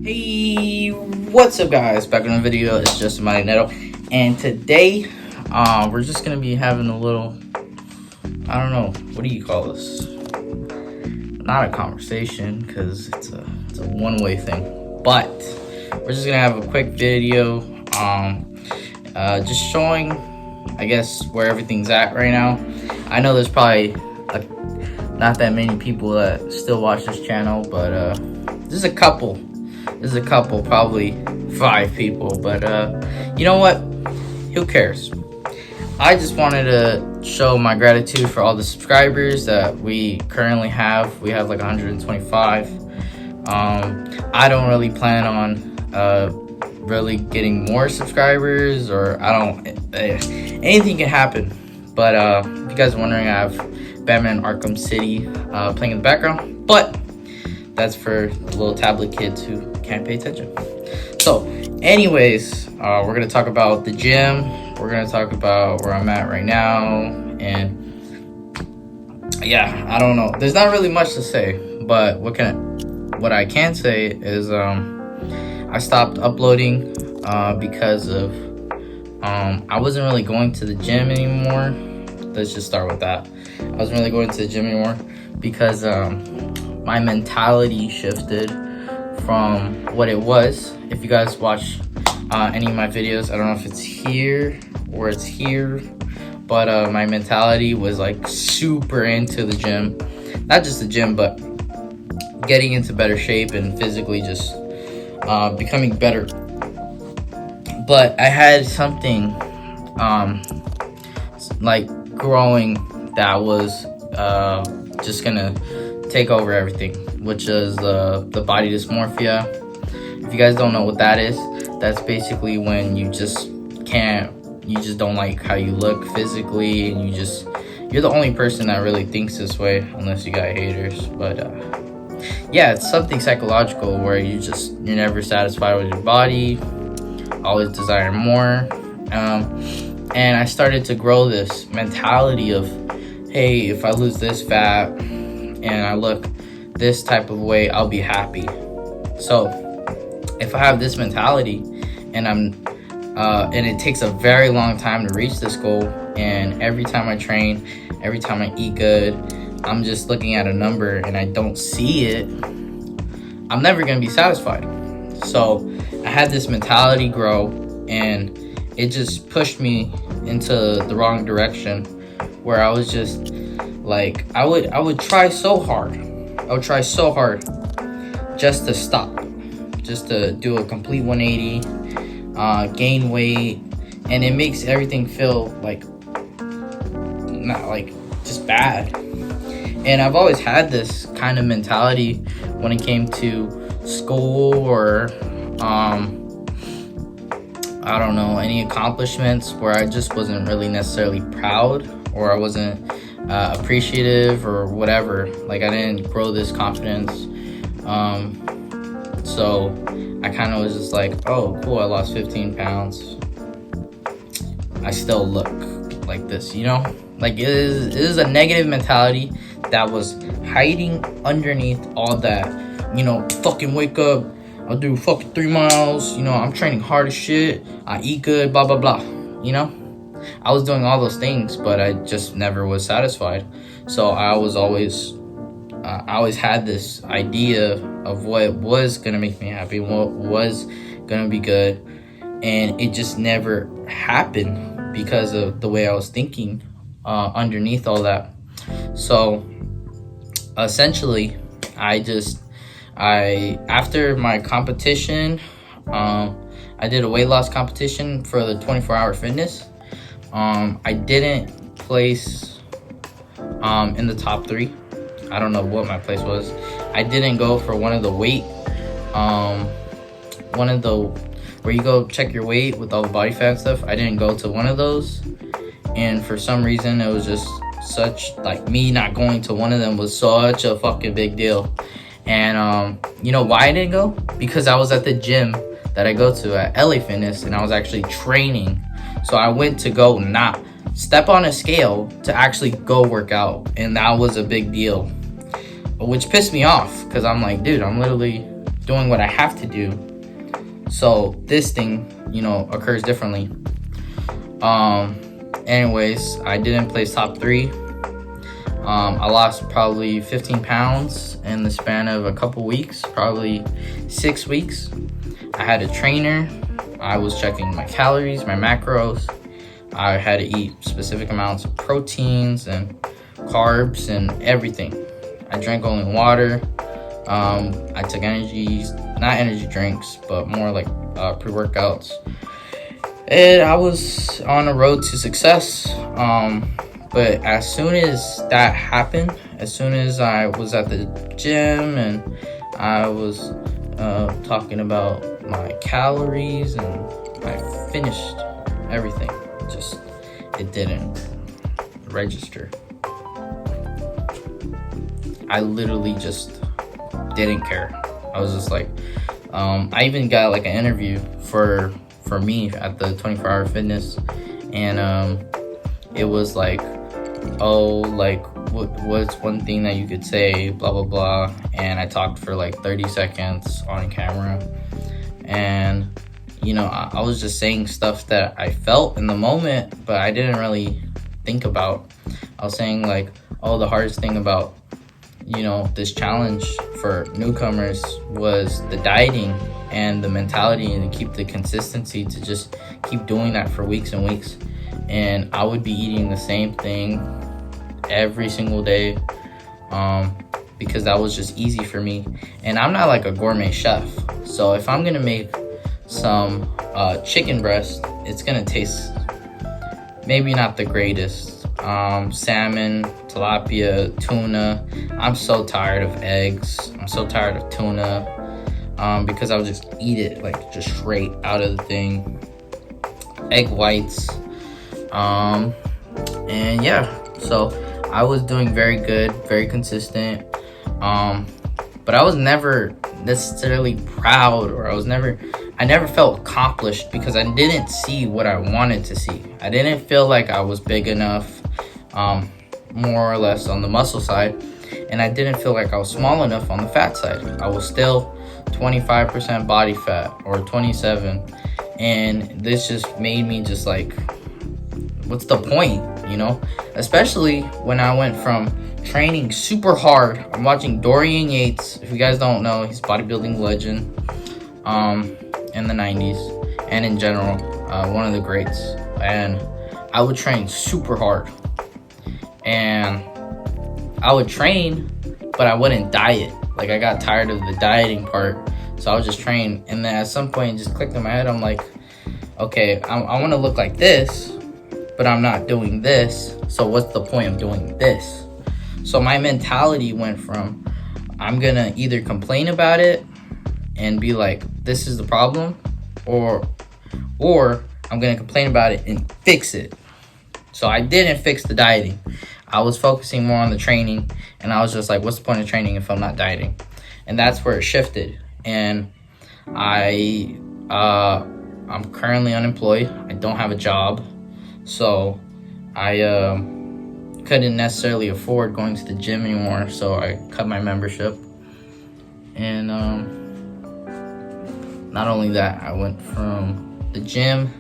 Hey, what's up guys? Back on the video, it's just Marinero, and today we're just gonna be having a little, I don't know, what do you call this? Not a conversation, because it's a one-way thing, but we're just gonna have a quick video just showing, I guess, where everything's at right now. I know there's probably not that many people that still watch this channel, but there's a couple, probably 5 people, but you know what, who cares? I just wanted to show my gratitude for all the subscribers that we currently have. We have like 125. I don't really plan on really getting more subscribers, or anything can happen, but if you guys are wondering, I have Batman Arkham City playing in the background, but that's for the little tablet kids who can't pay attention. So anyways, we're gonna talk about the gym, we're gonna talk about where I'm at right now, and yeah, I don't know, there's not really much to say, but what I can say is I stopped uploading because of I wasn't really going to the gym anymore. Let's just start with that. I wasn't really going to the gym anymore because my mentality shifted from what it was. If you guys watch any of my videos, I don't know if it's here or it's here, but my mentality was like super into the gym. Not just the gym, but getting into better shape and physically just becoming better. But I had something like growing that was just gonna take over everything, which is the body dysmorphia. If you guys don't know what that is, that's basically when you just don't like how you look physically, and you're the only person that really thinks this way, unless you got haters. But yeah, it's something psychological where you're never satisfied with your body, always desiring more. And I started to grow this mentality of, hey, if I lose this fat and I look this type of way, I'll be happy. So if I have this mentality and and it takes a very long time to reach this goal, and every time I train, every time I eat good, I'm just looking at a number and I don't see it, I'm never gonna be satisfied. So I had this mentality grow, and it just pushed me into the wrong direction, where I was just like, I would try so hard. I would try so hard just to stop, just to do a complete 180, gain weight, and it makes everything feel like, not like, just bad. And I've always had this kind of mentality when it came to school, or I don't know, any accomplishments, where I just wasn't really necessarily proud, or I wasn't appreciative, or whatever. Like, I didn't grow this confidence. So I kind of was just like, oh cool, I lost 15 pounds. I still look like this, you know? Like, it is a negative mentality that was hiding underneath all that, you know, fucking wake up, I'll do fucking 3 miles, you know, I'm training hard as shit, I eat good, blah blah blah, you know? I was doing all those things, but I just never was satisfied. So I always had this idea of what was gonna make me happy, what was gonna be good, and it just never happened because of the way I was thinking underneath all that. So essentially, after my competition, I did a weight loss competition for the 24-hour fitness. I didn't place in the top 3. I don't know what my place was. I didn't go for one of the weight, where you go check your weight with all the body fat stuff. I didn't go to one of those, and for some reason it was just such, like, me not going to one of them was such a fucking big deal. And you know why I didn't go? Because I was at the gym that I go to at LA Fitness, and I was actually training. So I went to go not step on a scale to actually go work out, and that was a big deal, which pissed me off, because I'm like, dude, I'm literally doing what I have to do. So this thing, occurs differently. Anyways, I didn't place top 3. I lost probably 15 pounds in the span of a couple weeks, probably 6 weeks. I had a trainer. I was checking my calories, my macros. I had to eat specific amounts of proteins and carbs and everything. I drank only water. I took not energy drinks, but more like pre-workouts. And I was on a road to success. But as soon as that happened, as soon as I was at the gym and I was talking about my calories and I finished everything, it didn't register. I literally just didn't care. I was just like, I even got like an interview for me at the 24-hour fitness, and it was like, oh, like what's one thing that you could say, blah blah blah, and I talked for like 30 seconds on camera, and I was just saying stuff that I felt in the moment, but I didn't really think about. I was saying like, oh, the hardest thing about this challenge for newcomers was the dieting and the mentality, and to keep the consistency to just keep doing that for weeks and weeks. And I would be eating the same thing every single day, because that was just easy for me. And I'm not like a gourmet chef, so if I'm gonna make some chicken breast, it's gonna taste maybe not the greatest. Salmon, tilapia, tuna. I'm so tired of eggs. I'm so tired of tuna, because I would just eat it like just straight out of the thing. Egg whites. And yeah, so I was doing very good, very consistent. But I was never necessarily proud, or I never felt accomplished, because I didn't see what I wanted to see. I didn't feel like I was big enough, more or less on the muscle side, and I didn't feel like I was small enough on the fat side. I was still 25% body fat or 27, and this just made me just like, what's the point, especially when I went from training super hard. I'm watching Dorian Yates. If you guys don't know, he's a bodybuilding legend in the 90s and in general, one of the greats. And I would train super hard, and I would train, but I wouldn't diet. Like, I got tired of the dieting part, so I would just train. And then at some point, it just clicked in my head. I'm like, okay, I want to look like this, but I'm not doing this. So what's the point of doing this? So my mentality went from, I'm gonna either complain about it and be like, this is the problem, or I'm gonna complain about it and fix it. So I didn't fix the dieting. I was focusing more on the training, and I was just like, what's the point of training if I'm not dieting? And that's where it shifted. And I'm currently unemployed. I don't have a job, so I couldn't necessarily afford going to the gym anymore, so I cut my membership. And not only that, I went from the gym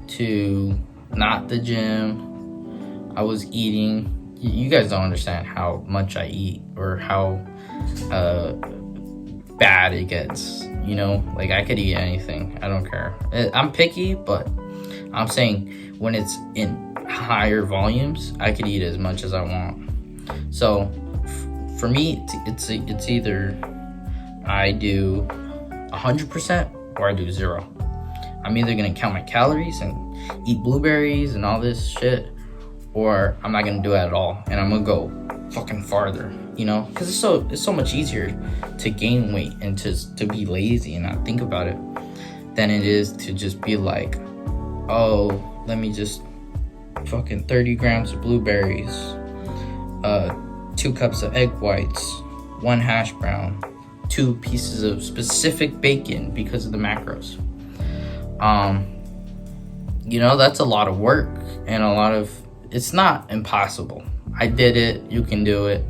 to not the gym. I was eating, you guys don't understand how much I eat, or how bad it gets, like I could eat anything. I don't care. I'm picky, but I'm saying when it's in higher volumes, I could eat as much as I want. So for me, it's either I do 100% or I do 0. I'm either gonna count my calories and eat blueberries and all this shit, or I'm not gonna do it at all, and I'm gonna go fucking farther, because it's so much easier to gain weight and to be lazy and not think about it than it is to just be like, oh, let me just fucking 30 grams of blueberries, 2 cups of egg whites, 1 hash brown, 2 pieces of specific bacon because of the macros. That's a lot of work, and it's not impossible. I did it. You can do it.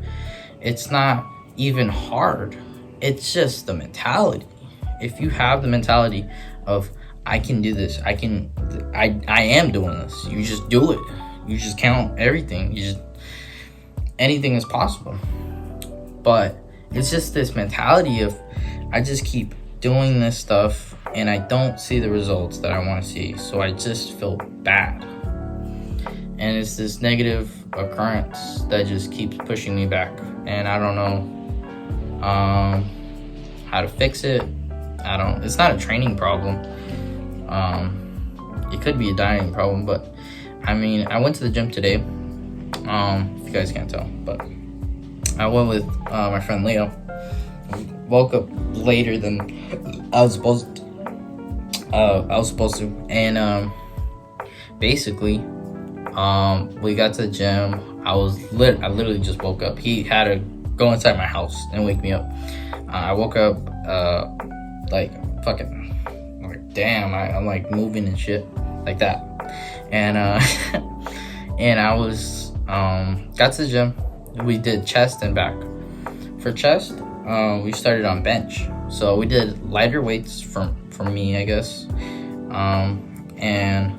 It's not even hard. it's just the mentality. If you have the mentality of I can do this, I am doing this, you just do it. You just count everything. Anything is possible. But it's just this mentality of I just keep doing this stuff and I don't see the results that I want to see, so I just feel bad. And it's this negative occurrence that just keeps pushing me back, and I don't know how to fix it. It's not a training problem. It could be a dieting problem, but I mean, I went to the gym today. If you guys can't tell, but I went with my friend Leo. Woke up later than I was supposed to. And basically, we got to the gym. I literally just woke up. He had to go inside my house and wake me up. I woke up like fucking like damn. I'm like moving and shit like that. And and I was got to the gym. We did chest and back. For chest, we started on bench. So we did lighter weights for me, I guess. And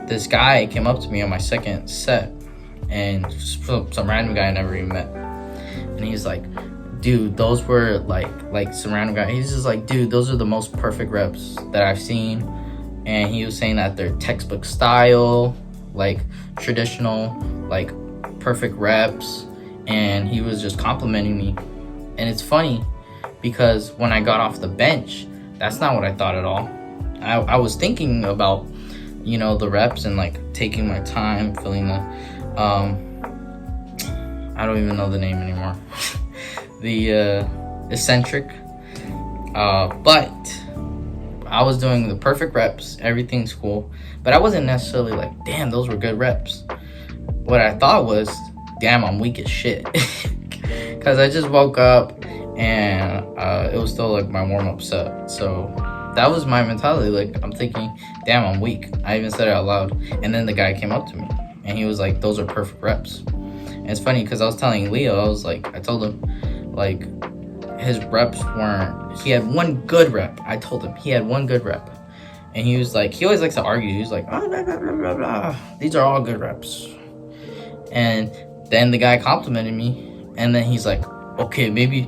this guy came up to me on my second set, and some random guy I never even met. And he's like, dude, those were like some random guy. He's just like, dude, those are the most perfect reps that I've seen. And he was saying that they're textbook style, like traditional, like perfect reps. And he was just complimenting me. And it's funny because when I got off the bench, that's not what I thought at all. I was thinking about, you know, the reps and like taking my time, feeling the I don't even know the name anymore. The eccentric. But I was doing the perfect reps, everything's cool, but I wasn't necessarily like, damn, those were good reps. What I thought was, damn, I'm weak as shit. Because I just woke up and it was still like my warm-up set. So that was my mentality. Like, I'm thinking, damn, I'm weak. I even said it out loud. And then the guy came up to me and he was like, those are perfect reps. And it's funny because I was telling Leo, I told him, like, his reps weren't, he had one good rep. I told him he had one good rep. And he was like, he always likes to argue. He was like, oh, blah, blah, blah, blah, blah. These are all good reps. And then the guy complimented me. And then he's like, okay, maybe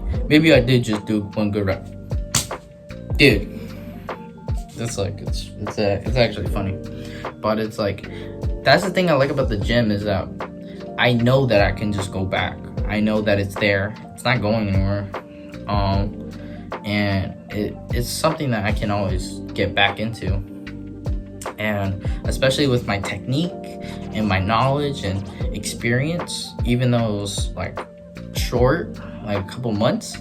I did just do one good rep. Dude, it's like, it's actually funny. But it's like, that's the thing I like about the gym is that I know that I can just go back. I know that it's there. It's not going anywhere. And it's something that I can always get back into. And especially with my technique and my knowledge and experience, even though it was like short, like a couple months,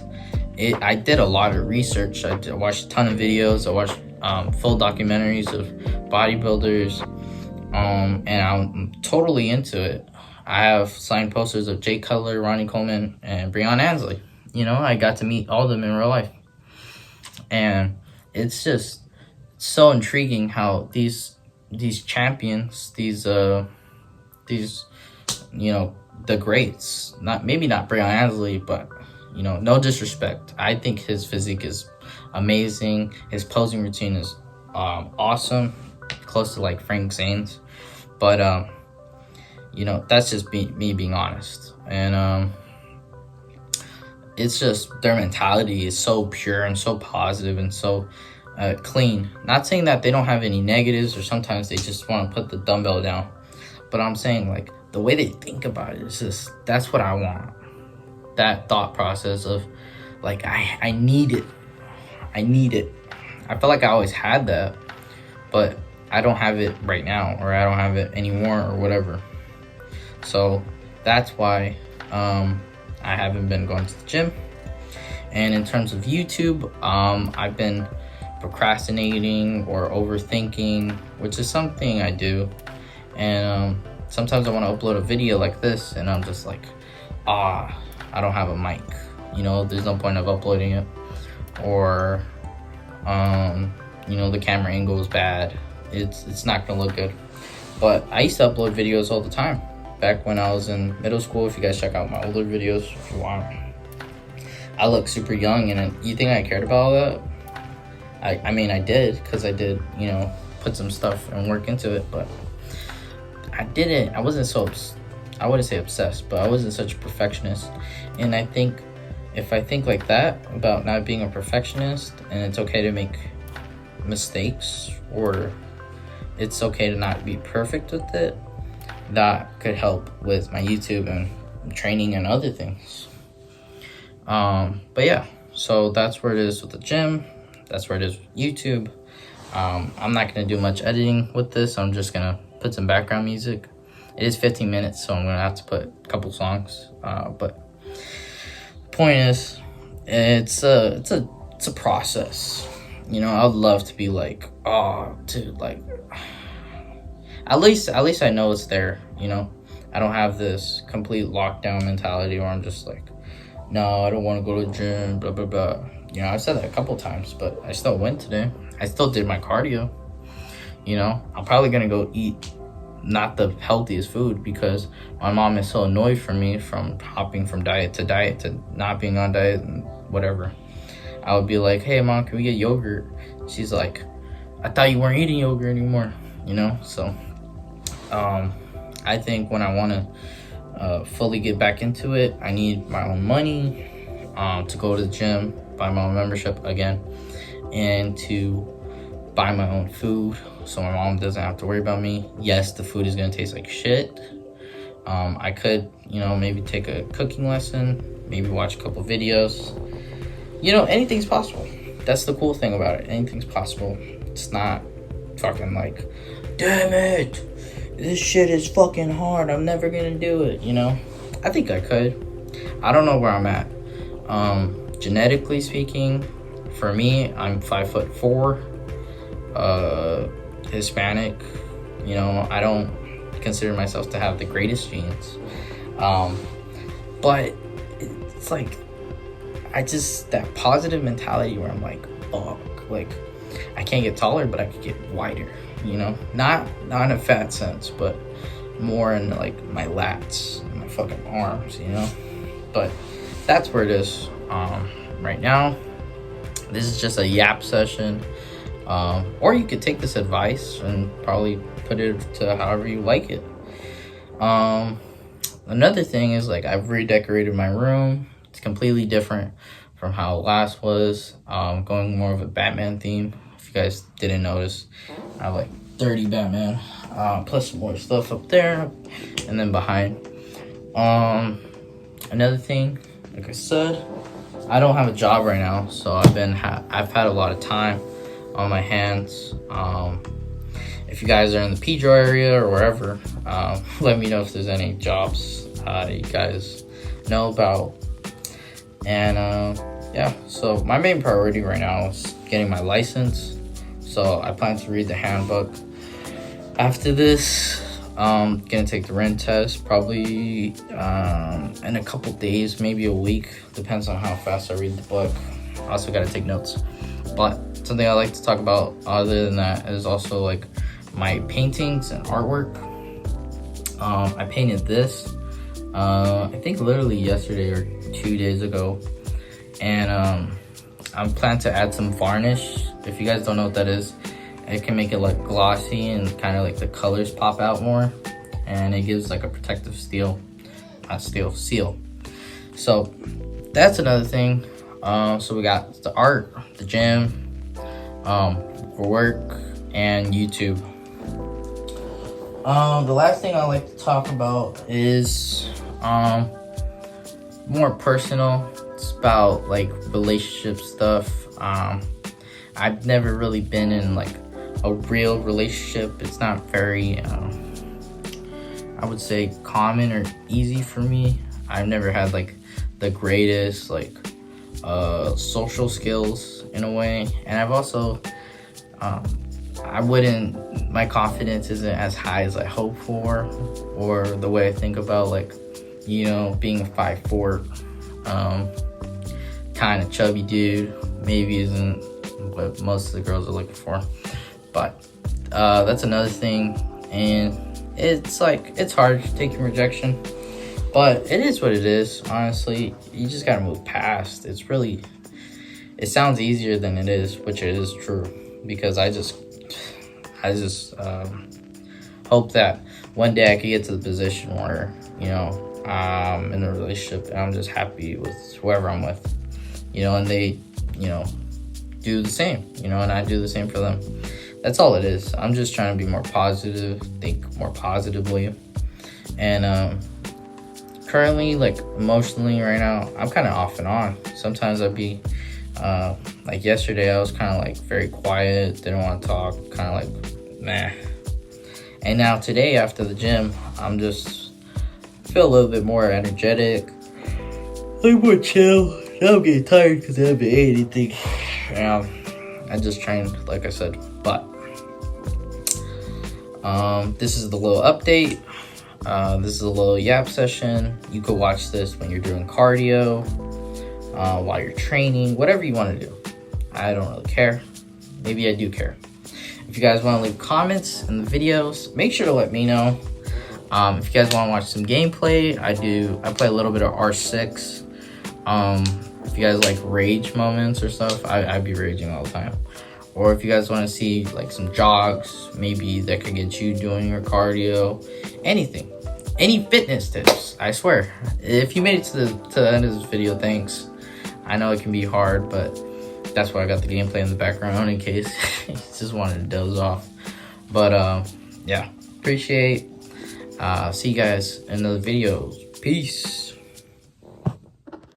I did a lot of research. I watched a ton of videos. I watched full documentaries of bodybuilders, and I'm totally into it. I have signed posters of Jay Cutler, Ronnie Coleman, and Breon Ansley. You know, I got to meet all of them in real life. And it's just so intriguing how these champions, these you know, the greats, maybe not Breon Ansley, but, you know, no disrespect. I think his physique is amazing. His posing routine is awesome, close to like Frank Zane's. But you know, that's just me being honest. And it's just their mentality is so pure and so positive and so clean. Not saying that they don't have any negatives or sometimes they just want to put the dumbbell down, but I'm saying like the way they think about it is just, that's what I want. That thought process of like, I need it. I feel like I always had that, but I don't have it right now, or I don't have it anymore, or whatever. So that's why I haven't been going to the gym. And in terms of YouTube, I've been procrastinating or overthinking, which is something I do. And sometimes I want to upload a video like this and I'm just like, I don't have a mic, you know, there's no point of uploading it. Or you know, the camera angle is bad, it's not gonna look good. But I used to upload videos all the time back when I was in middle school. If you guys check out my older videos if you want. I look super young, and you think I cared about all that? I mean, I did, because I did, you know, put some stuff and work into it, but I didn't. I wasn't so, I wouldn't say obsessed, but I wasn't such a perfectionist. And I think if I think like that about not being a perfectionist, and it's okay to make mistakes, or it's okay to not be perfect with it, that could help with my YouTube and training and other things. But yeah, so that's where it is with the gym. That's where it is with YouTube. I'm not gonna do much editing with this. I'm just gonna put some background music. It is 15 minutes, so I'm gonna have to put a couple songs. But point is, it's a process. You know, I would love to be like, oh, dude, like, at least I know it's there. You know, I don't have this complete lockdown mentality where I'm just like, no, I don't want to go to the gym, blah blah blah. You know, I've said that a couple times, but I still went today. I still did my cardio. You know, I'm probably gonna go eat not the healthiest food, because my mom is so annoyed for me from hopping from diet to not being on diet and whatever. I would be like, hey mom, can we get yogurt? She's like, I thought you weren't eating yogurt anymore, you know? So I think when I want to fully get back into it, I need my own money to go to the gym, buy my own membership again, and to buy my own food, so my mom doesn't have to worry about me. Yes, the food is gonna taste like shit. I could, you know, maybe take a cooking lesson, maybe watch a couple videos. You know, anything's possible. That's the cool thing about it. Anything's possible. It's not fucking like, damn it, this shit is fucking hard, I'm never gonna do it, you know? I think I could. I don't know where I'm at. Genetically speaking, for me, I'm 5'4", Hispanic. You know, I don't consider myself to have the greatest genes. But it's like, I just, that positive mentality where I'm like, fuck, like, I can't get taller, but I could get wider, you know? Not in a fat sense, but more in like my lats, and my fucking arms, you know? But that's where it is right now. This is just a yap session. Or you could take this advice and probably put it to however you like it. Another thing is, like, I've redecorated my room. It's completely different from how it last was. Going more of a Batman theme. If you guys didn't notice, I have like 30 Batman, plus some more stuff up there and then behind. Another thing, like I said, I don't have a job right now, so I've had a lot of time on my hands. If you guys are in the Pedro area or wherever, let me know if there's any jobs you guys know about. And yeah, so my main priority right now is getting my license, so I plan to read the handbook. After this, gonna take the written test probably in a couple days, maybe a week, depends on how fast I read the book. I also gotta take notes. But something I like to talk about other than that is also like my paintings and artwork. I painted this I think literally yesterday or 2 days ago, and I'm planning to add some varnish. If you guys don't know what that is, it can make it like glossy and kind of like the colors pop out more, and it gives like a protective seal. So that's another thing. So we got the art, the gym, work, and YouTube. The last thing I like to talk about is more personal. It's about like relationship stuff. I've never really been in like a real relationship. It's not very I would say common or easy for me. I've never had like the greatest like social skills in a way, and I've also my confidence isn't as high as I hope for, or the way I think about like, you know, being a 5'4" kind of chubby dude maybe isn't what most of the girls are looking for. But that's another thing, and it's like, it's hard taking rejection. But it is what it is. Honestly, you just gotta move past. It sounds easier than it is, which it is true, because I just hope that one day I could get to the position where, you know, I'm in a relationship and I'm just happy with whoever I'm with, you know, and they, you know, do the same, you know, and I do the same for them. That's all it is. I'm just trying to be more positive, think more positively, and currently, like, emotionally right now, I'm kind of off and on. Sometimes I'd be like yesterday, I was kind of like very quiet, didn't want to talk, kind of like nah. And now today, after the gym, I'm just feel a little bit more energetic, like more chill. Now I'm getting tired because I haven't ate anything. I just trained, like I said. But this is the little update. This is a little yap session. You could watch this when you're doing cardio, while you're training, whatever you want to do. I don't really care. Maybe I do care. If you guys want to leave comments in the videos, make sure to let me know. If you guys want to watch some gameplay, I play a little bit of R6. If you guys like rage moments or stuff, I'd be raging all the time. Or if you guys want to see like some jogs, maybe that could get you doing your cardio, anything, any fitness tips. I swear, if you made it to the end of this video, thanks. I know it can be hard, but that's why I got the gameplay in the background in case you just wanted to doze off. But yeah, appreciate. See you guys in the videos. Peace.